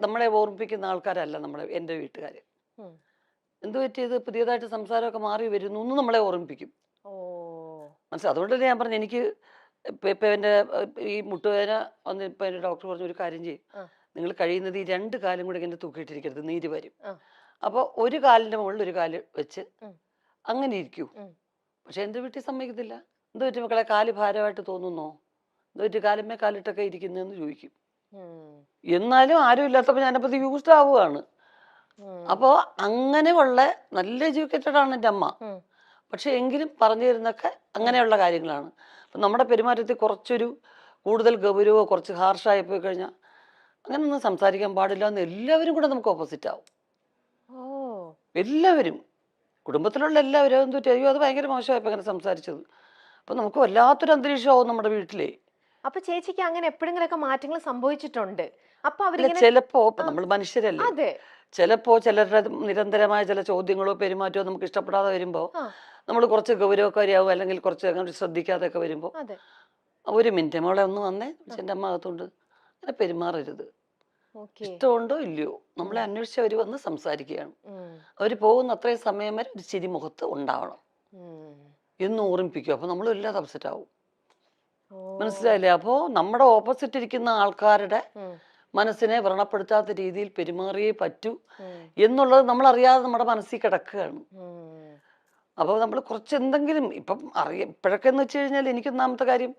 നമ്മളെ ഓർമ്മിപ്പിക്കുന്ന ആൾക്കാരല്ല എൻ്റെ വീട്ടുകാർ. ഉം. എന്ത് പറ്റിയത്, പുതിയതായിട്ട് സംസാരമൊക്കെ മാറി വരുന്നു എന്ന് നമ്മളെ ഓർമ്മിപ്പിക്കും. ഓ. മനസ്സിലായി. അതുകൊണ്ട് തന്നെ ഞാൻ പറഞ്ഞു, എനിക്ക് ഇപ്പം എൻ്റെ ഈ മുട്ടുവേദന വന്ന് ഇപ്പം എൻ്റെ ഡോക്ടർ പറഞ്ഞു, ഒരു കാര്യം ചെയ്യും, ആ. നിങ്ങൾ കഴിയുന്നത് ഈ രണ്ട് കാലും കൂടെ ഇങ്ങനെ തൂക്കിയിട്ടിരിക്കരുത്, നീര് വരും. ആ. അപ്പോൾ ഒരു കാലിൻ്റെ മുകളിൽ ഒരു കാല് വെച്ച് ഉം. അങ്ങനെ ഇരിക്കൂ. ഉം. പക്ഷെ എൻ്റെ വീട്ടിൽ സമ്മതിക്കത്തില്ല. എന്ത് പറ്റി മക്കളെ, കാല് ഭാരമായിട്ട് തോന്നുന്നോ, എന്ത് പറ്റി കാലുമേ കാലിട്ടൊക്കെ ഇരിക്കുന്നതെന്ന് ചോദിക്കും. ഉം. എന്നാലും ആരും ഇല്ലാത്തപ്പോൾ ഞാനപ്പോൾ യൂസ്ഡ് ആവുകയാണ്. ഉം. അപ്പോൾ അങ്ങനെയുള്ള നല്ല എഡ്യൂക്കേറ്റഡ് ആണ് എൻ്റെ അമ്മ. ഉം. പക്ഷെ എങ്കിലും പറഞ്ഞു തരുന്നൊക്കെ അങ്ങനെയുള്ള കാര്യങ്ങളാണ്. അപ്പം നമ്മുടെ പെരുമാറ്റത്തിൽ കുറച്ചൊരു കൂടുതൽ ഗൗരവമോ കുറച്ച് ഹാർഷായി പോയി കഴിഞ്ഞാൽ അങ്ങനെയൊന്നും സംസാരിക്കാൻ പാടില്ല എന്ന് എല്ലാവരും കൂടെ നമുക്ക് ഓപ്പോസിറ്റ് ആവും. ഓ. എല്ലാവരും, കുടുംബത്തിലുള്ള എല്ലാവരും എന്തു ചെയ്യും, അത് ഭയങ്കര മോശമായപ്പോൾ അങ്ങനെ സംസാരിച്ചത്. അപ്പം നമുക്ക് വല്ലാത്തൊരു അന്തരീക്ഷമാവും നമ്മുടെ വീട്ടിലെ. അപ്പൊ ചേച്ചിക്ക് അങ്ങനെ എപ്പോഴെങ്കിലൊക്കെ മാറ്റങ്ങൾ സംഭവിച്ചിട്ടുണ്ട്? അപ്പൊ അല്ല, അവരിങ്ങനെ ചിലപ്പോ നമ്മൾ മനുഷ്യരല്ലേ, അതെ. ചിലപ്പോ ചിലരുടെ നിരന്തരമായ ചില ചോദ്യങ്ങളോ പെരുമാറ്റമോ നമുക്ക് ഇഷ്ടപ്പെടാതെ വരുമ്പോൾ ആ. നമ്മൾ കുറച്ച് ഗൗരവക്കാരിയാവും, അല്ലെങ്കിൽ കുറച്ച് അങ്ങനെ ശ്രദ്ധിക്കാതെയൊക്കെ വരുമ്പോൾ അതെ. ഒരു മിനിറ്റ് മോളെ ഒന്ന് വന്നേ, എൻ്റെ അമ്മ അകത്തോണ്ട് അങ്ങനെ പെരുമാറരുത്. ഓക്കെ. ഇഷ്ടമുണ്ടോ ഇല്ലയോ, നമ്മളെ അന്വേഷിച്ച് അവർ വന്ന് സംസാരിക്കുകയാണ്. ഉം. അവർ പോകുന്ന അത്രയും സമയം വരെ ഒരു ചിരി മുഖത്ത് ഉണ്ടാവണം ഉം. എന്ന് ഓർമ്മിപ്പിക്കും. അപ്പോൾ നമ്മൾ വല്ലാതെ അപ്സെറ്റ് ആവും. ഓ. മനസ്സിലായില്ലേ? അപ്പോൾ നമ്മുടെ ഓപ്പോസിറ്റ് ഇരിക്കുന്ന ആൾക്കാരുടെ ഉം. മനസ്സിനെ വ്രണപ്പെടുത്താത്ത രീതിയിൽ പെരുമാറിയേ പറ്റൂ ഉം. എന്നുള്ളത് നമ്മളറിയാതെ നമ്മുടെ മനസ്സിൽ കിടക്കുകയാണ്. ഉം. അപ്പോൾ നമ്മൾ കുറച്ച് എന്തെങ്കിലും ഇപ്പം ഇപ്പോഴൊക്കെ എന്ന് വെച്ച് കഴിഞ്ഞാൽ, എനിക്ക് ഒന്നാമത്തെ കാര്യം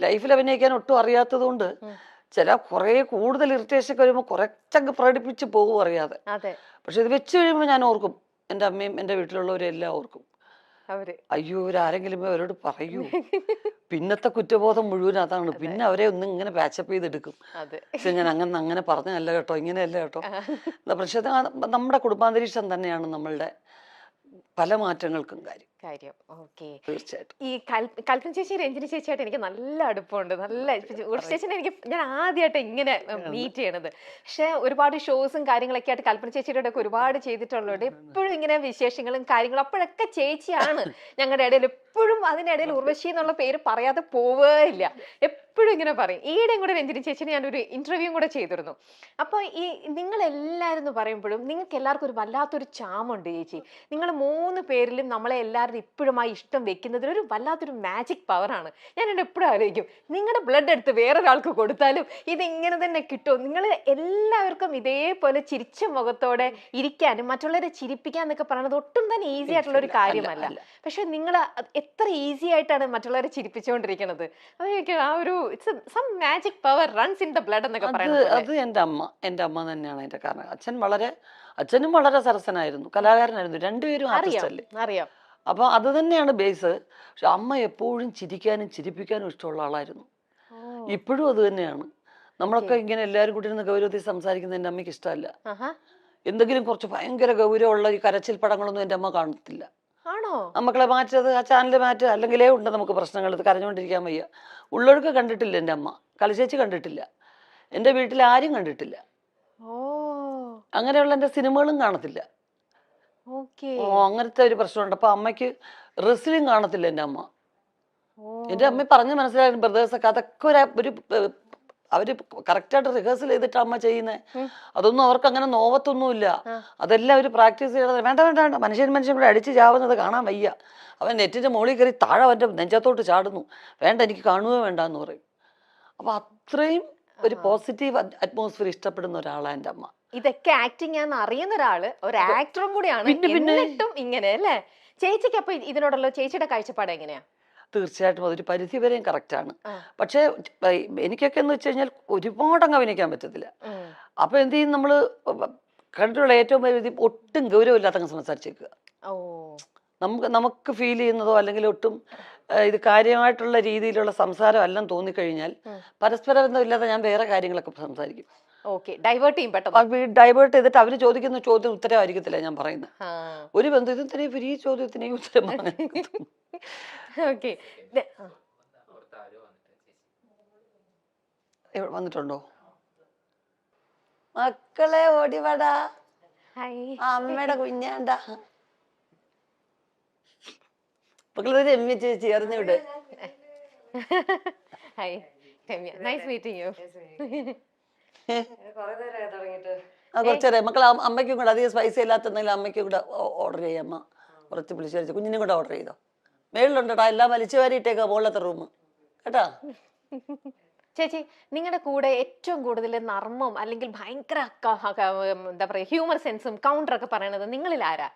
ലൈഫിൽ അഭിനയിക്കാൻ ഒട്ടും അറിയാത്തത് കൊണ്ട് ഉം. ചില കുറേ കൂടുതൽ ഇറിറ്റേഷൻ ഒക്കെ വരുമ്പോൾ കുറച്ചങ്ങ് പ്രകടിപ്പിച്ച് പോകും അറിയാതെ. അതെ. പക്ഷെ ഇത് വെച്ച് കഴിയുമ്പോൾ ഞാൻ ഓർക്കും, എൻ്റെ അമ്മയും എൻ്റെ വീട്ടിലുള്ളവരും എല്ലാം ഓർക്കും, അവര് അയ്യോ ഇവരാരെങ്കിലും അവരോട് പറയൂ. പിന്നത്തെ കുറ്റബോധം മുഴുവൻ അതാണ്. പിന്നെ അവരെ ഒന്നും ഇങ്ങനെ പാച്ചപ്പ് ചെയ്തെടുക്കും. അതെ. പക്ഷെ ഞാൻ അങ്ങനെ പറഞ്ഞല്ല കേട്ടോ, ഇങ്ങനെയല്ല കേട്ടോ. പക്ഷെ നമ്മുടെ കുടുംബാന്തരീക്ഷം തന്നെയാണ് നമ്മളുടെ പല മാറ്റങ്ങൾക്കും കാര്യം. ഓക്കെ. തീർച്ചയായിട്ടും. ഈ കൽപ്പന ചേച്ചി രഞ്ജിനി ചേച്ചിയായിട്ട് എനിക്ക് നല്ല അടുപ്പമുണ്ട്. നല്ല ഉർവശി ചേച്ചിനെ ഞാൻ ആദ്യമായിട്ട് ഇങ്ങനെ മീറ്റ് ചെയ്യണത്. പക്ഷെ ഒരുപാട് ഷോസും കാര്യങ്ങളൊക്കെ ആയിട്ട് കൽപ്പന ചേച്ചിയുടെ ഒക്കെ ഒരുപാട് ചെയ്തിട്ടുള്ളത് എപ്പോഴും ഇങ്ങനെ വിശേഷങ്ങളും കാര്യങ്ങളും അപ്പോഴൊക്കെ ചേച്ചിയാണ് ഞങ്ങളുടെ ഇടയിൽ. എപ്പോഴും അതിനിടയിൽ ഉർവശി എന്നുള്ള പേര് പറയാതെ പോവേയില്ല, എപ്പോഴും ഇങ്ങനെ പറയും. ഈയിടെയും കൂടെ രഞ്ജിനി ചേച്ചിനെ ഞാനൊരു ഇന്റർവ്യൂ കൂടെ ചെയ്തിരുന്നു. അപ്പോൾ ഈ നിങ്ങൾ എല്ലാവരും എന്ന് പറയുമ്പോഴും നിങ്ങൾക്ക് എല്ലാവർക്കും ഒരു വല്ലാത്തൊരു ചാമുണ്ട് ചേച്ചി. നിങ്ങൾ 3 പേരിലും നമ്മളെ എല്ലാവരും ഇപ്പോഴുമായി ഇഷ്ടം വെക്കുന്നതിൽ ഒരു വല്ലാത്തൊരു മാജിക് പവറാണ്. ഞാൻ എന്നെ എപ്പോഴും ആലോചിക്കും, നിങ്ങളുടെ ബ്ലഡ് എടുത്ത് വേറൊരാൾക്ക് കൊടുത്താലും ഇതിങ്ങനെ തന്നെ കിട്ടും. നിങ്ങൾ എല്ലാവർക്കും ഇതേപോലെ ചിരിച്ച മുഖത്തോടെ ഇരിക്കാനും മറ്റുള്ളവരെ ചിരിപ്പിക്കാൻ എന്നൊക്കെ പറയുന്നത് ഒട്ടും തന്നെ ഈസി ആയിട്ടുള്ള ഒരു കാര്യമല്ല. പക്ഷെ നിങ്ങൾ എത്ര ഈസി ആയിട്ടാണ് മറ്റുള്ളവരെ ചിരിപ്പിച്ചുകൊണ്ടിരിക്കുന്നത്. അതൊക്കെ ആ ഒരു some magic power runs in the blood എന്നൊക്കെ പറയുന്നത്. അത് എൻ്റെ അമ്മ തന്നെയാണ് അതിന്റെ കാരണം. അച്ഛനും വളരെ സരസനായിരുന്നു, കലാകാരനായിരുന്നു. രണ്ടുപേരും ആർട്ടിസ്റ്റ് അല്ലേ. അറിയാം. അപ്പൊ അത് തന്നെയാണ് ബേസ്. പക്ഷെ അമ്മ എപ്പോഴും ചിരിക്കാനും ചിരിപ്പിക്കാനും ഇഷ്ടമുള്ള ആളായിരുന്നു. ഇപ്പോഴും അത് തന്നെയാണ്. നമ്മളൊക്കെ ഇങ്ങനെ എല്ലാവരും കൂടി ഇരുന്ന് ഗൗരവത്തിൽ സംസാരിക്കുന്നത് എൻ്റെ അമ്മയ്ക്ക് ഇഷ്ടമല്ല. എന്തെങ്കിലും കുറച്ച് ഭയങ്കര ഗൗരവമുള്ള ഈ കരച്ചിൽ പടങ്ങളൊന്നും എൻ്റെ അമ്മ കാണത്തില്ല. ആണോ? മക്കളെ മാറ്റത്, ആ ചാനൽ മാറ്റുക, അല്ലെങ്കിലേ ഉണ്ട് നമുക്ക് പ്രശ്നങ്ങൾ, ഇത് കരഞ്ഞുകൊണ്ടിരിക്കാൻ വയ്യ. ഉള്ളൊഴുക്ക് കണ്ടിട്ടില്ല എൻ്റെ അമ്മ, കലശേച്ചി കണ്ടിട്ടില്ല, എൻ്റെ വീട്ടിൽ ആരും കണ്ടിട്ടില്ല. അങ്ങനെയുള്ള എൻ്റെ സിനിമകളും കാണത്തില്ല. അങ്ങനത്തെ ഒരു പ്രശ്നമുണ്ട്. അപ്പൊ അമ്മയ്ക്ക് റെസ്ലിംഗ് കാണത്തില്ല എൻ്റെ അമ്മ. എൻ്റെ അമ്മ പറഞ്ഞ് മനസ്സിലായിരുന്നു, ബ്രദേഴ്സൊക്കെ അതൊക്കെ ഒരു അവര് കറക്റ്റായിട്ട് റിഹേഴ്സൽ ചെയ്തിട്ട് അമ്മ ചെയ്യുന്നത്. അതൊന്നും അവർക്ക് അങ്ങനെ നോവത്തൊന്നുമില്ല. അതെല്ലാം അവർ പ്രാക്ടീസ് ചെയ്യണത്. വേണ്ട വേണ്ട വേണ്ട, മനുഷ്യൻ കൂടെ അടിച്ച് ചാവുന്നത് കാണാൻ വയ്യ, അവൻ നെറ്റിന്റെ മുകളിൽ കയറി താഴെ അവൻ്റെ നെഞ്ചത്തോട്ട് ചാടുന്നു, വേണ്ട എനിക്ക് കാണുകയോ വേണ്ട എന്ന് പറയും. അപ്പൊ അത്രയും ഒരു പോസിറ്റീവ് അറ്റ്മോസ്ഫിയർ ഇഷ്ടപ്പെടുന്ന ഒരാളാണ് എൻ്റെ അമ്മ. ഇതൊക്കെ ആക്ടിങ് ആണെന്ന് അറിയുന്ന ഒരാള്, ഒരു ആക്ടറും കൂടിയാണ്, എന്നിട്ടും ഇങ്ങനെ അല്ലേ? ചേച്ചിക്ക് അപ്പൊ ഇതിനോടുള്ള ചേച്ചിയുടെ കാഴ്ചപ്പാട് എങ്ങനെയാ? തീർച്ചയായിട്ടും അതൊരു പരിധി വരെയും കറക്റ്റാണ്. പക്ഷെ എനിക്കൊക്കെ എന്ന് വെച്ച് കഴിഞ്ഞാൽ ഒരുപാട് അങ്ങ് അഭിനയിക്കാൻ പറ്റത്തില്ല. അപ്പൊ എന്ത് ചെയ്യും, നമ്മള് കണ്ടിട്ടുള്ള ഏറ്റവും പരിധി ഒട്ടും ഗൗരവമില്ലാത്ത അങ്ങ് സംസാരിച്ചേക്കുക. നമുക്ക് ഫീൽ ചെയ്യുന്നതോ അല്ലെങ്കിൽ ഒട്ടും ഇത് കാര്യമായിട്ടുള്ള രീതിയിലുള്ള സംസാരം എല്ലാം തോന്നിക്കഴിഞ്ഞാൽ പരസ്പര ബന്ധമില്ലാതെ ഞാൻ വേറെ കാര്യങ്ങളൊക്കെ സംസാരിക്കും. ഡൈവേർട്ട് ചെയ്തിട്ട് അവര് ചോദിക്കുന്ന ചോദ്യം ഉത്തരവായിരിക്കത്തില്ല ഞാൻ പറയുന്നത്. ഒരു ബന്ധത്തിനെയും ഈ ചോദ്യത്തിനെയും ഉത്തരം വന്നിട്ടുണ്ടോ? മക്കളെ ഓടിവാടാ, അമ്മയുടെ കുഞ്ഞാണ്ട. മക്കളെ രമ്യ ചേച്ചി അറിഞ്ഞുവിട്. Nice meeting you. കുറെ നേരമായി തുടങ്ങിയിട്ട്. കുറച്ചേരെ മക്കൾ അമ്മയ്ക്കും കൂടെ അധികം സ്പൈസി ഇല്ലാത്തെന്തെങ്കിലും അമ്മയ്ക്കും കൂടെ ഓർഡർ ചെയ്യാം. അമ്മ കുറച്ച് പുളിശ്ശേരി കുഞ്ഞിനും കൂടെ ഓർഡർ ചെയ്തോ. മേളിലുണ്ടോടാ എല്ലാം വലിച്ചു വാരിയിട്ടേക്കാ മുകളിലത്തെ റൂം കേട്ടാ. ചേച്ചി നിങ്ങളുടെ കൂടെ ഏറ്റവും കൂടുതൽ നർമ്മം അല്ലെങ്കിൽ ഭയങ്കര എന്താ പറയാ ഹ്യൂമർ സെൻസും കൗണ്ടറൊക്കെ പറയണത് നിങ്ങളിൽ ആരാ?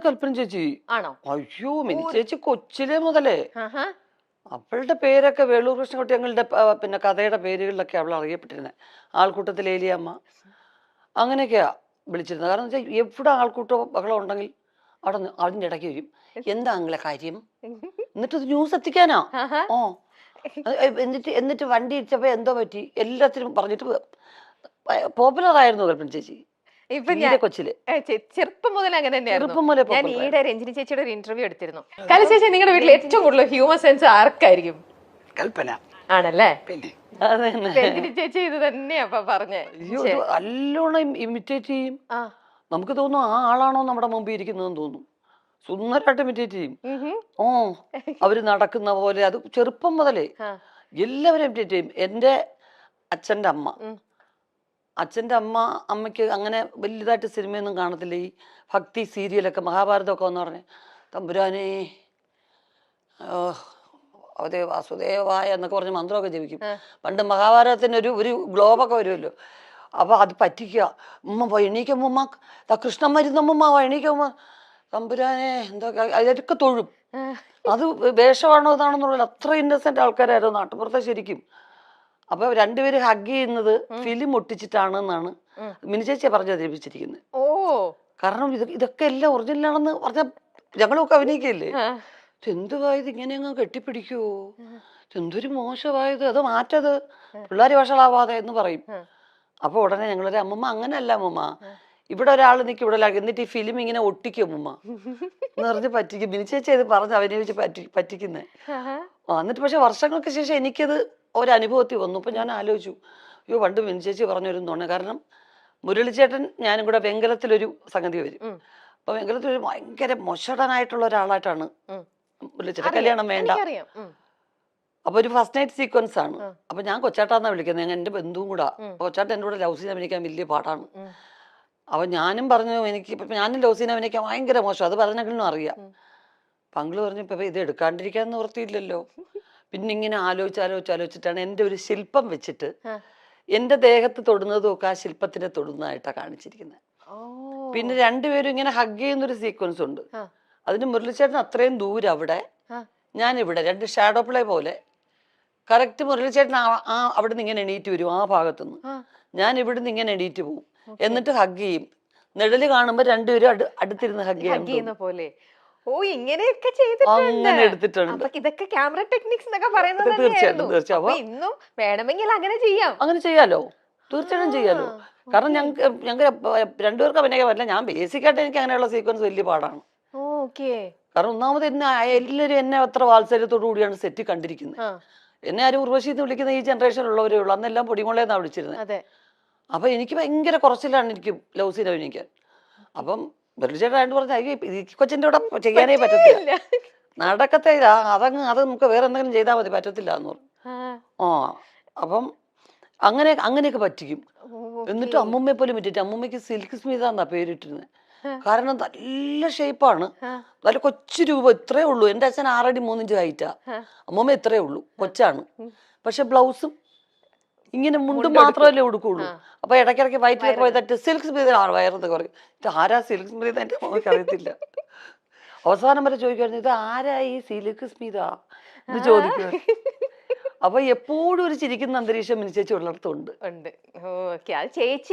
കൽപ്പന ചേച്ചി. ആണോ? അയ്യോ മിനി ചേച്ചി കൊച്ചിലെ മുതലേ ആഹാ. അവളുടെ പേരൊക്കെ വേളൂർ കൃഷ്ണൻകുട്ടി ഞങ്ങളുടെ പിന്നെ കഥയുടെ പേരുകളിലൊക്കെ അവൾ അറിയപ്പെട്ടിരുന്നത്. ആൾക്കൂട്ടത്തിൽ ഏലിയമ്മ അങ്ങനെയൊക്കെയാ വിളിച്ചിരുന്നത്. കാരണം വെച്ചാൽ എവിടെ ആൾക്കൂട്ടോ ബഹളം ഉണ്ടെങ്കിൽ അവിടെ അതിൻ്റെ ഇടയ്ക്ക് വരും. എന്താ നിങ്ങളെ കാര്യം, എന്നിട്ട് ന്യൂസ് എത്തിക്കാനാ. ഓ എന്നിട്ട് വണ്ടി ഇടിച്ചപ്പോ എന്തോ പറ്റി എല്ലാത്തിനും പറഞ്ഞിട്ട് പോപ്പുലർ ആയിരുന്നു കൽപ്പന ചേച്ചി. ഇപ്പൊ ഞാൻ കൊച്ചില് ചെറുപ്പം മുതൽ അങ്ങനെ ചെറുപ്പം മുതലേ ഞാൻ ഈയിടെ രഞ്ജിനി ചേച്ചിയുടെ ഒരു ഇന്റർവ്യൂ എടുത്തിരുന്നു. കല ചേച്ചി നിങ്ങളുടെ വീട്ടിൽ ഏറ്റവും കൂടുതൽ ഹ്യൂമർ സെൻസ് ആർക്കായിരിക്കും? കൽപ്പന ആണല്ലേ? പിന്നെ രഞ്ജിനി ചേച്ചി ഇത് തന്നെയാ പറഞ്ഞേ. നല്ലോണം ഇമിറ്റേറ്റ് ചെയ്യും. നമുക്ക് തോന്നും ആ ആളാണോ നമ്മുടെ മുമ്പിൽ ഇരിക്കുന്നതെന്ന് തോന്നും. സുന്ദരമായിട്ട് ഇമിറ്റേറ്റ് ചെയ്യും. ഓ അവര് നടക്കുന്ന പോലെ അത് ചെറുപ്പം മുതലേ എല്ലാവരും ഇമിറ്റേറ്റ് ചെയ്യും. എൻ്റെ അച്ഛൻ്റെ അമ്മ അമ്മയ്ക്ക് അങ്ങനെ വലുതായിട്ട് സിനിമയൊന്നും കാണത്തില്ല. ഈ ഭക്തി സീരിയലൊക്കെ മഹാഭാരതമൊക്കെ എന്ന് പറഞ്ഞ് തമ്പുരാനേ അതേ വാസുദേവായ എന്നൊക്കെ പറഞ്ഞ് മന്ത്രമൊക്കെ ജപിക്കും. പണ്ട് മഹാഭാരതത്തിന് ഒരു ഗ്ലോബൊക്കെ വരുമല്ലോ. അപ്പൊ അത് പറ്റിക്കുക. ഉമ്മ എണീക്കുമ്മ കൃഷ്ണൻ മരുന്നമ്മ എണീക്കുമ്മ തമ്പുരാനെ എന്തൊക്കെ അതൊക്കെ തൊഴും. അത് വേഷമാണോ ഇതാണെന്നുള്ള അത്ര ഇന്നസെന്റ് ആൾക്കാരായിരുന്നു നാട്ടുപുറത്തെ ശരിക്കും. അപ്പൊ രണ്ടുപേര് ഹഗ് ചെയ്യുന്നത് ഫിലിം ഒട്ടിച്ചിട്ടാണ് എന്നാണ് മിനിച്ചേച്ചിയെ പറഞ്ഞു അവതരിപ്പിച്ചിരിക്കുന്നത്. കാരണം ഇതൊക്കെ എല്ലാം ഒറിജിനലാണെന്ന് പറഞ്ഞ ഞങ്ങളൊക്കെ അഭിനയിക്കല്ലേ. എന്തുവായത് ഇങ്ങനെ അങ്ങ് കെട്ടിപ്പിടിക്കുവോ, എന്തൊരു മോശമായത്, അത് മാറ്റത് പിള്ളേര് വഷളാവാതെ എന്ന് പറയും. അപ്പൊ ഉടനെ ഞങ്ങളൊരു അമ്മമ്മ അങ്ങനെയല്ല അമ്മമ്മ, ഇവിടെ ഒരാൾ നിൽക്കും ഇവിടെ എന്നിട്ട് ഈ ഫിലിം ഇങ്ങനെ ഒട്ടിക്കും അമ്മമ്മ എന്ന് പറഞ്ഞ് പറ്റിക്കും. മിനിച്ചേച്ചി ഇത് പറഞ്ഞ് അഭിനയിച്ച് പറ്റിക്കുന്നേ. എന്നിട്ട് പക്ഷെ വർഷങ്ങൾക്ക് ശേഷം എനിക്കത് ഒരനുഭവത്തിൽ വന്നു. അപ്പൊ ഞാൻ ആലോചിച്ചു, അയ്യോ പണ്ട് മിനിച്ചേച്ചി പറഞ്ഞൊരു തോന്നുന്നു. കാരണം മുരളിച്ചേട്ടൻ ഞാനും കൂടെ വെങ്കലത്തിലൊരു സംഗതി വരും. അപ്പൊ വെങ്കലത്തിലൊരു ഭയങ്കര മൊശടനായിട്ടുള്ള ഒരാളായിട്ടാണ് മുരളിച്ചേട്ടൻ. കല്യാണം വേണ്ട. അപ്പൊ ഒരു ഫസ്റ്റ് നൈറ്റ് സീക്വൻസ് ആണ്. അപ്പൊ ഞാൻ കൊച്ചാട്ടാന്നാ വിളിക്കുന്നത്. ഞാൻ എന്റെ ബന്ധുവും കൂടാ. കൊച്ചാട്ടൻ എൻ്റെ കൂടെ ലവ് സീൻ അഭിനയിക്കാൻ വലിയ പാടാണ്. അപ്പൊ ഞാനും പറഞ്ഞു ഞാനും ലവ് സീൻ അഭിനയിക്കാൻ ഭയങ്കര മോശം, അത് പറഞ്ഞെങ്കിലും അറിയാം. പങ്കിള് പറഞ്ഞു ഇപ്പൊ ഇത് എടുക്കാണ്ടിരിക്കാൻ നിവൃത്തിയില്ലല്ലോ. പിന്നെ ഇങ്ങനെ ആലോചിച്ചിട്ടാണ് എൻ്റെ ഒരു ശില്പം വെച്ചിട്ട് എൻ്റെ ദേഹത്ത് തൊടുന്നതും ഒക്കെ ആ ശില്പത്തിനെ തൊടുന്നതായിട്ടാണ് കാണിച്ചിരിക്കുന്നത്. പിന്നെ രണ്ടുപേരും ഇങ്ങനെ ഹഗ് ചെയ്യുന്നൊരു സീക്വൻസ് ഉണ്ട്. അതിന് മുരളിച്ചേട്ടൻ അത്രയും ദൂരം അവിടെ, ഞാനിവിടെ, രണ്ട് ഷാഡോ പ്ലേ പോലെ. കറക്റ്റ് മുരളിച്ചേട്ടൻ അവിടെ നിന്ന് ഇങ്ങനെ എണീറ്റ് വരും ആ ഭാഗത്തുനിന്ന്, ഞാൻ ഇവിടുന്ന് ഇങ്ങനെ എണീറ്റ് പോവും. എന്നിട്ട് ഹഗ് ചെയ്യും. നിഴല് കാണുമ്പോ രണ്ടുപേരും അടുത്തിരുന്ന് ഹഗ് ചെയ്യുന്ന പോലെ. ഇങ്ങനെയൊക്കെ അങ്ങനെ എടുത്തിട്ടുണ്ട്. ഇതൊക്കെ ക്യാമറ ടെക്നിക്സ് എന്നൊക്കെ പറയുന്നത്. തീർച്ചയായിട്ടും ഇന്നും വേണമെങ്കിൽ അങ്ങനെ ചെയ്യാം. അങ്ങനെ ചെയ്യാലോ, തീർച്ചയായിട്ടും ചെയ്യാലോ. കാരണം ഞങ്ങൾക്ക് രണ്ടുപേർക്ക് അഭിനയിക്കാൻ പറ്റില്ല. ഞാൻ ബേസിക്കായിട്ട് എനിക്ക് അങ്ങനെയുള്ള സീക്വൻസ് വലിയ പാടാണ്. കാരണം ഒന്നാമത് എല്ലാവരും എന്നെ അത്ര വാത്സല്യത്തോടു കൂടിയാണ് സെറ്റ് കണ്ടിരിക്കുന്നത്. എന്നെ ആരും ഉർവശി എന്ന് വിളിക്കുന്ന ഈ ജനറേഷനിലുള്ളവരേ ഉള്ളൂ. അന്നെല്ലാം പൊടിമുളയെന്നാണ് വിളിച്ചിരുന്നത്. അപ്പൊ എനിക്ക് ഭയങ്കര കുറച്ചിലാണ് എനിക്ക് ലവ് സീൻ അഭിനയിക്കാൻ. അപ്പം ബെർലിച്ചേട്ടായിട്ട് പറഞ്ഞ ഈ കൊച്ചിന്റെ കൂടെ ചെയ്യാനേ പറ്റത്തില്ല, നടക്കത്തില്ല, അത് നമുക്ക് വേറെ എന്തെങ്കിലും ചെയ്താൽ മതി, പറ്റത്തില്ല എന്ന് പറഞ്ഞു. അപ്പം അങ്ങനെയൊക്കെ പറ്റിക്കും. എന്നിട്ട് അമ്മൂമ്മയെ പോലും പറ്റിയിട്ട് അമ്മൂമ്മയ്ക്ക് സിൽക്ക് സ്മിത എന്നാ പേരിട്ടിരുന്നത്. കാരണം നല്ല ഷേപ്പാണ്, നല്ല കൊച്ചു രൂപം, ഇത്രേ ഉള്ളൂ. എൻ്റെ അച്ഛൻ 6 അടി 3 ഇഞ്ച് ഹൈറ്റാ, അമ്മൂമ്മ ഇത്രേ ഉള്ളൂ, കൊച്ചാണ്. പക്ഷെ ബ്ലൗസും ഇങ്ങനെ മുണ്ടും മാത്രമല്ലേ ഉടുക്കുള്ളൂ. അപ്പൊ ഇടയ്ക്കിടയ്ക്ക് വയറ്റിലൊക്കെ പോയി തട്ട് സിൽക്ക് സ്മിത വയറെന്ന് പറയും. ഇത് ആരാ സിൽക്ക് സ്മിത, എൻ്റെ അമ്മയ്ക്ക് അറിയത്തില്ല. അവസാനം വരെ ചോദിക്കുമായിരുന്നു, ഇത് ആരാ ഈ സിൽക്ക് സ്മിത എന്ന് ചോദിക്കുമായിരുന്നു. അപ്പൊ എപ്പോഴും ഒരു ചിരിക്കുന്ന അന്തരീക്ഷം മിനിച്ചേച്ചി ഉള്ളിടത്തുണ്ട്. അത്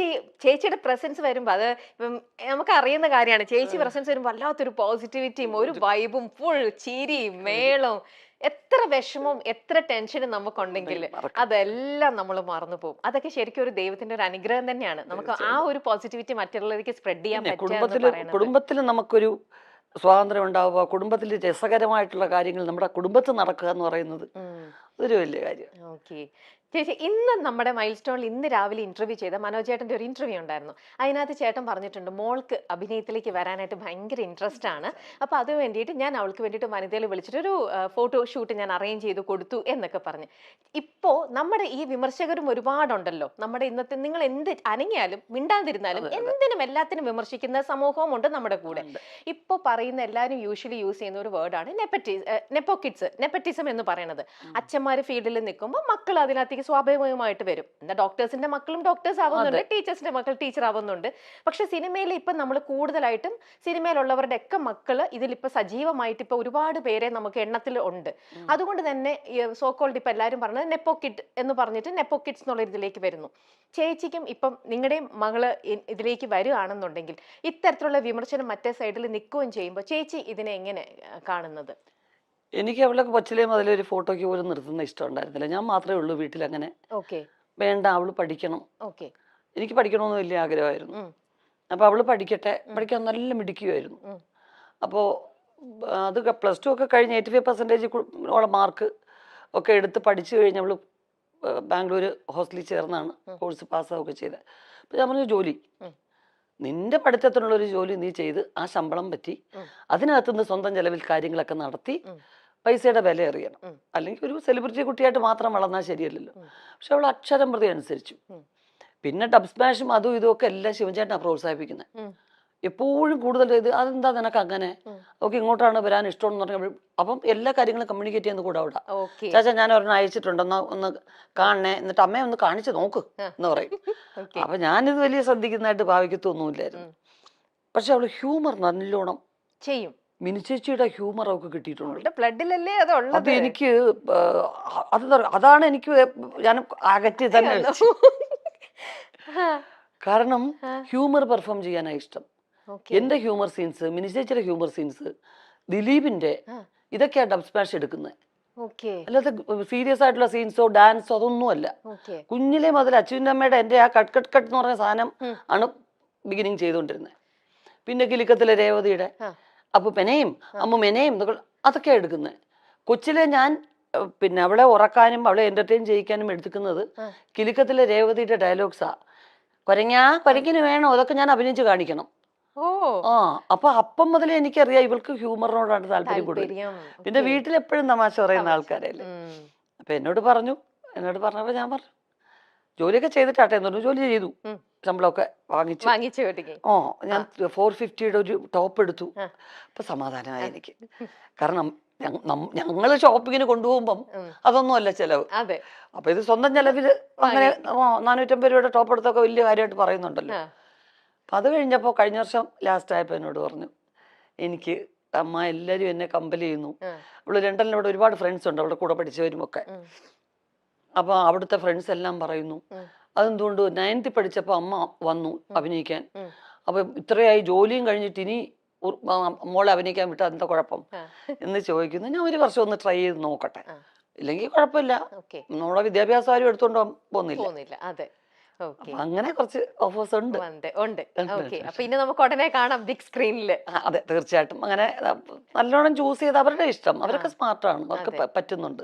ചേച്ചിയുടെ പ്രസൻസ് വരുമ്പോ, അത് ഇപ്പം നമുക്ക് അറിയുന്ന കാര്യമാണ്, ചേച്ചി പ്രസൻസ് വരുമ്പോ വല്ലാത്തൊരു പോസിറ്റിവിറ്റിയും ഒരു വൈബും ഫുൾ ചിരിയും മേളവും. എത്ര വിഷമവും എത്ര ടെൻഷനും നമുക്കുണ്ടെങ്കിൽ അതെല്ലാം നമ്മൾ മറന്നു പോകും. അതൊക്കെ ശരിക്കും ഒരു ദൈവത്തിന്റെ ഒരു അനുഗ്രഹം തന്നെയാണ്. നമുക്ക് ആ ഒരു പോസിറ്റിവിറ്റി മറ്റുള്ളവർക്ക് സ്പ്രെഡ് ചെയ്യാൻ പറ്റും. കുടുംബത്തിൽ നമുക്കൊരു സ്വാതന്ത്ര്യം ഉണ്ടാവുക, കുടുംബത്തിൽ രസകരമായിട്ടുള്ള കാര്യങ്ങൾ നമ്മുടെ കുടുംബത്തിൽ നടക്കുക എന്ന് പറയുന്നത് ഒരു വലിയ കാര്യം. ചേച്ചി ഇന്ന് നമ്മുടെ മൈൽ സ്റ്റോണിൽ ഇന്ന് രാവിലെ ഇന്റർവ്യൂ ചെയ്ത മനോജ് ചേട്ടന്റെ ഒരു ഇന്റർവ്യൂ ഉണ്ടായിരുന്നു. അതിനകത്ത് ചേട്ടൻ പറഞ്ഞിട്ടുണ്ട് മോൾക്ക് അഭിനയത്തിലേക്ക് വരാനായിട്ട് ഭയങ്കര ഇൻട്രസ്റ്റ് ആണ്. അപ്പൊ അത് വേണ്ടിയിട്ട് ഞാൻ അവൾക്ക് വേണ്ടിയിട്ട് വനിതയിൽ വിളിച്ചിട്ട് ഒരു ഫോട്ടോ ഷൂട്ട് ഞാൻ അറേഞ്ച് ചെയ്ത് കൊടുത്തു എന്നൊക്കെ പറഞ്ഞ്. ഇപ്പോ നമ്മുടെ ഈ വിമർശകരും ഒരുപാടുണ്ടല്ലോ. നമ്മുടെ ഇന്നത്തെ നിങ്ങൾ എന്ത് അനങ്ങിയാലും മിണ്ടാതിരുന്നാലും എന്തിനും എല്ലാത്തിനും വിമർശിക്കുന്ന സമൂഹവും ഉണ്ട് നമ്മുടെ കൂടെ. ഇപ്പൊ പറയുന്ന എല്ലാവരും യൂഷ്വലി യൂസ് ചെയ്യുന്ന ഒരു വേർഡാണ് നെപ്പോറ്റിസം എന്ന് പറയുന്നത്. അച്ഛന്മാര് ഫീൽഡിൽ നിൽക്കുമ്പോൾ മക്കൾ അതിനകത്തേക്ക് സ്വാഭാവികമായിട്ട് വരും. എന്താ ഡോക്ടേഴ്സിന്റെ മക്കളും ഡോക്ടേഴ്സ് ആവുന്നുണ്ട്, ടീച്ചേഴ്സിന്റെ മക്കൾ ടീച്ചർ ആവുന്നുണ്ട്. പക്ഷെ സിനിമയിൽ ഇപ്പൊ നമ്മൾ കൂടുതലായിട്ടും സിനിമയിലുള്ളവരുടെ ഒക്കെ മക്കള് ഇതിലിപ്പോ സജീവമായിട്ട് ഇപ്പൊ ഒരുപാട് പേരെ നമുക്ക് എണ്ണത്തിൽ ഉണ്ട്. അതുകൊണ്ട് തന്നെ സോക്കോൾഡ് ഇപ്പൊ എല്ലാവരും പറഞ്ഞത് നെപ്പോ കിഡ് എന്ന് പറഞ്ഞിട്ട് നെപ്പോ കിഡ്സ് എന്നുള്ള ഇതിലേക്ക് വരുന്നു. ചേച്ചിക്കും ഇപ്പം നിങ്ങളുടെ മകള് ഇതിലേക്ക് വരികയാണെന്നുണ്ടെങ്കിൽ ഇത്തരത്തിലുള്ള വിമർശനം മറ്റേ സൈഡിൽ നിൽക്കുകയും ചെയ്യുമ്പോൾ ചേച്ചി ഇതിനെ എങ്ങനെ കാണുന്നത്? എനിക്ക് അവളെ കൊച്ചിലേ മുതലേ ഒരു ഫോട്ടോയ്ക്ക് പോലും നിർത്തുന്ന ഇഷ്ടം ഉണ്ടായിരുന്നില്ല. ഞാൻ മാത്രമേ ഉള്ളൂ വീട്ടിൽ അങ്ങനെ. വേണ്ട, അവള് പഠിക്കണം, എനിക്ക് പഠിക്കണമെന്ന് വലിയ ആഗ്രഹമായിരുന്നു. അപ്പൊ അവള് പഠിക്കാൻ നല്ല മിടുക്കിയായിരുന്നു. അപ്പോൾ അത് +2 ഒക്കെ കഴിഞ്ഞ് 85% ഉള്ള മാർക്ക് ഒക്കെ എടുത്ത് പഠിച്ചു കഴിഞ്ഞ് അവള് ബാംഗ്ലൂർ ഹോസ്റ്റലിൽ ചേർന്നാണ് കോഴ്സ് പാസ്സാവുകയൊക്കെ ചെയ്തത്. അപ്പൊ ഞാൻ പറഞ്ഞു, ജോലി നിന്റെ പഠിത്തത്തിനുള്ളൊരു ജോലി നീ ചെയ്ത് ആ ശമ്പളം പറ്റി അതിനകത്തുനിന്ന് സ്വന്തം ചെലവിൽ കാര്യങ്ങളൊക്കെ നടത്തി പൈസയുടെ വില അറിയണം. അല്ലെങ്കിൽ ഒരു സെലിബ്രിറ്റി കുട്ടിയായിട്ട് മാത്രം വളർന്നാൽ ശരിയല്ലല്ലോ. പക്ഷെ അവൾ അക്ഷരം പ്രതി അനുസരിച്ചു. പിന്നെ ഡബ് സ്മാഷും അതും ഇതും ഒക്കെ എല്ലാം ശിവൻചേട്ടനാണ് പ്രോത്സാഹിപ്പിക്കുന്നത്. എപ്പോഴും കൂടുതൽ ഇത് അതെന്താ നിനക്ക് അങ്ങനെ, ഓക്കെ ഇങ്ങോട്ടാണ് വരാൻ ഇഷ്ടം എന്ന് പറഞ്ഞാൽ അപ്പം എല്ലാ കാര്യങ്ങളും കമ്മ്യൂണിക്കേറ്റ് ചെയ്യുന്ന കൂടെ അവിടെ. ചാച്ചാ ഞാൻ ഒരെണ്ണം അയച്ചിട്ടുണ്ട്, ഒന്ന് കാണണേ, എന്നിട്ട് അമ്മയെ ഒന്ന് കാണിച്ചു നോക്ക് എന്ന് പറയും. അപ്പൊ ഞാനിത് വലിയ ശ്രദ്ധിക്കുന്നതായിട്ട് ഭാവിക്കത്തൊന്നുമില്ലായിരുന്നു. പക്ഷെ അവള് ഹ്യൂമർ നല്ലോണം ചെയ്യും. മിനിച്ചേച്ചിയുടെ ഹ്യൂമർ അവൾക്ക് കിട്ടിയിട്ടുണ്ട്. ബ്ലഡിലല്ലേ അത് എനിക്ക് അതാണ് എനിക്ക് ഞാൻ അകറ്റി തന്നെ വെച്ചു. കാരണം ഹ്യൂമർ പെർഫോം ചെയ്യാനാണ് ഇഷ്ടം. എന്റെ ഹ്യൂമർ സീൻസ്, മിനിച്ചേച്ചിയുടെ ഹ്യൂമർ സീൻസ്, ദിലീപിന്റെ ഇതൊക്കെയാ ഡബ് സ്മാഷ് എടുക്കുന്നത്. അല്ലാതെ സീരിയസ് ആയിട്ടുള്ള സീൻസോ ഡാൻസോ അതൊന്നും അല്ല. കുഞ്ഞിലെ മുതൽ അച്ഛൻ്റെ അമ്മയുടെ എന്റെ ആ കട്ട് കട്ട് കട്ട് എന്ന് പറഞ്ഞ സാധനം ആണ് ബിഗിനിങ് ചെയ്തുകൊണ്ടിരുന്നത്. പിന്നെ കിലുക്കത്തിലെ രേവതിയുടെ അപ്പുപ്പനെയും അമ്മുമെനെയും അതൊക്കെ എടുക്കുന്നത്. കൊച്ചിലെ ഞാൻ പിന്നെ അവളെ ഉറക്കാനും അവളെ എന്റർടൈൻ ചെയ്യിക്കാനും എടുക്കുന്നത് കിലുക്കത്തിലെ രേവതിയുടെ ഡയലോഗ്സാ. കൊരങ്ങിന് വേണോ അതൊക്കെ ഞാൻ അഭിനയിച്ച് കാണിക്കണം. അപ്പൊ അപ്പം മുതലേ എനിക്കറിയാം ഇവൾക്ക് ഹ്യൂമറിനോടാണ് താല്പര്യം കൂടുതൽ. പിന്നെ വീട്ടിലെപ്പോഴും തമാശ പറയുന്ന ആൾക്കാരല്ലേ. അപ്പൊ എന്നോട് പറഞ്ഞപ്പോ ഞാൻ പറഞ്ഞു ജോലിയൊക്കെ ചെയ്തിട്ടാട്ടെ എന്ന് പറഞ്ഞു. ജോലി ചെയ്തു, ശമ്പളമൊക്കെ വാങ്ങിച്ചു. ഞാൻ 450യുടെ ഒരു ടോപ്പ് എടുത്തു. അപ്പൊ സമാധാനമായി എനിക്ക്. കാരണം ഞങ്ങള് ഷോപ്പിങ്ങിന് കൊണ്ടുപോകുമ്പം അതൊന്നും അല്ല ചെലവ്. അപ്പൊ ഇത് സ്വന്തം ചെലവില് അങ്ങനെ 450 രൂപയുടെ ടോപ്പ് എടുത്തൊക്കെ വലിയ കാര്യമായിട്ട് പറയുന്നുണ്ടല്ലോ. അപ്പൊ അത് കഴിഞ്ഞപ്പോ കഴിഞ്ഞ വർഷം ലാസ്റ്റ് ആയപ്പോ എന്നോട് പറഞ്ഞു, എനിക്ക് അമ്മ എല്ലാരും എന്നെ കമ്പൽ ചെയ്യുന്നു. അവള് ലണ്ടനിൽ അവിടെ ഒരുപാട് ഫ്രണ്ട്സ് ഉണ്ട്, അവളുടെ കൂടെ പഠിച്ചവരും ഒക്കെ. അപ്പൊ അവിടുത്തെ ഫ്രണ്ട്സ് എല്ലാം പറയുന്നു അതെന്തുകൊണ്ട് 9th പഠിച്ചപ്പോ അമ്മ വന്നു അഭിനയിക്കാൻ. അപ്പൊ ഇത്രയായി ജോലിയും കഴിഞ്ഞിട്ട് ഇനി മോളെ അഭിനയിക്കാൻ വിട്ടാൽ എന്താ കുഴപ്പം എന്ന് ചോദിക്കുന്നു. ഞാൻ ഒരു വർഷം ഒന്ന് ട്രൈ ചെയ്ത് നോക്കട്ടെ, ഇല്ലെങ്കിൽ കുഴപ്പമില്ല. നമ്മളെ വിദ്യാഭ്യാസം ആരും എടുത്തോണ്ട് പോകുന്നില്ല. അങ്ങനെ കുറച്ച് ഓഫേഴ്സ് ഉണ്ട്. പിന്നെ നമുക്ക് ഉടനെ കാണാം ബിഗ് സ്ക്രീനില്. അതെ, തീർച്ചയായിട്ടും. അങ്ങനെ നല്ലോണം ചൂസ് ചെയ്ത് അവരുടെ ഇഷ്ടം, അവരൊക്കെ സ്മാർട്ടാണ്, അവർക്ക് പറ്റുന്നുണ്ട്.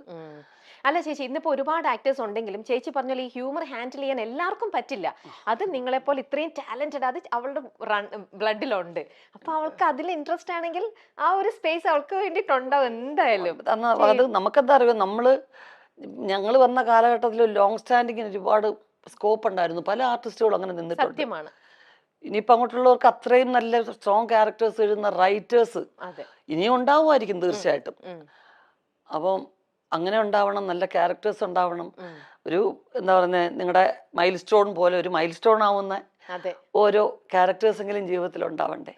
അല്ല ചേച്ചി, ഇന്നിപ്പോ ഒരുപാട് ആക്ടേഴ്സ് ഉണ്ടെങ്കിലും ചേച്ചി പറഞ്ഞാൽ ഈ ഹ്യൂമർ ഹാൻഡിൽ ചെയ്യാൻ എല്ലാവർക്കും പറ്റില്ല. അത് നിങ്ങളെപ്പോലെ ഇത്രയും ടാലന്റഡ് അത് അവളുടെ ബ്ലഡിലുണ്ട്. അപ്പൊ അവൾക്ക് അതിൽ ഇൻട്രസ്റ്റ് ആണെങ്കിൽ ആ ഒരു സ്പേസ് അവൾക്ക് വേണ്ടിയിട്ടുണ്ടാവും എന്തായാലും. അത് നമുക്കെന്താ അറിയാം, ഞങ്ങൾ വന്ന കാലഘട്ടത്തിൽ ലോങ് സ്റ്റാൻഡിങ്ങിന് ഒരുപാട് സ്കോപ്പ് ഉണ്ടായിരുന്നു. പല ആർട്ടിസ്റ്റുകളും അങ്ങനെ നിന്നിട്ടുണ്ട്. സത്യമാണ്. ഇനിയിപ്പോ അങ്ങോട്ടുള്ളവർക്ക് അത്രയും നല്ല സ്ട്രോങ് ക്യാരക്ടേഴ്സ് എഴുതുന്ന റൈറ്റേഴ്സ് ഇനിയും ഉണ്ടാവുമായിരിക്കും തീർച്ചയായിട്ടും. അപ്പം അങ്ങനെ ഉണ്ടാവണം, നല്ല ക്യാരക്ടേഴ്സ് ഉണ്ടാവണം. ഒരു എന്താ പറയുന്നത്, നിങ്ങളുടെ മൈൽ സ്റ്റോൺ പോലെ ഒരു മൈൽ സ്റ്റോൺ ആവുന്ന ഓരോ ക്യാരക്ടേഴ്സ് എങ്കിലും ജീവിതത്തിൽ ഉണ്ടാവണ്ടേ.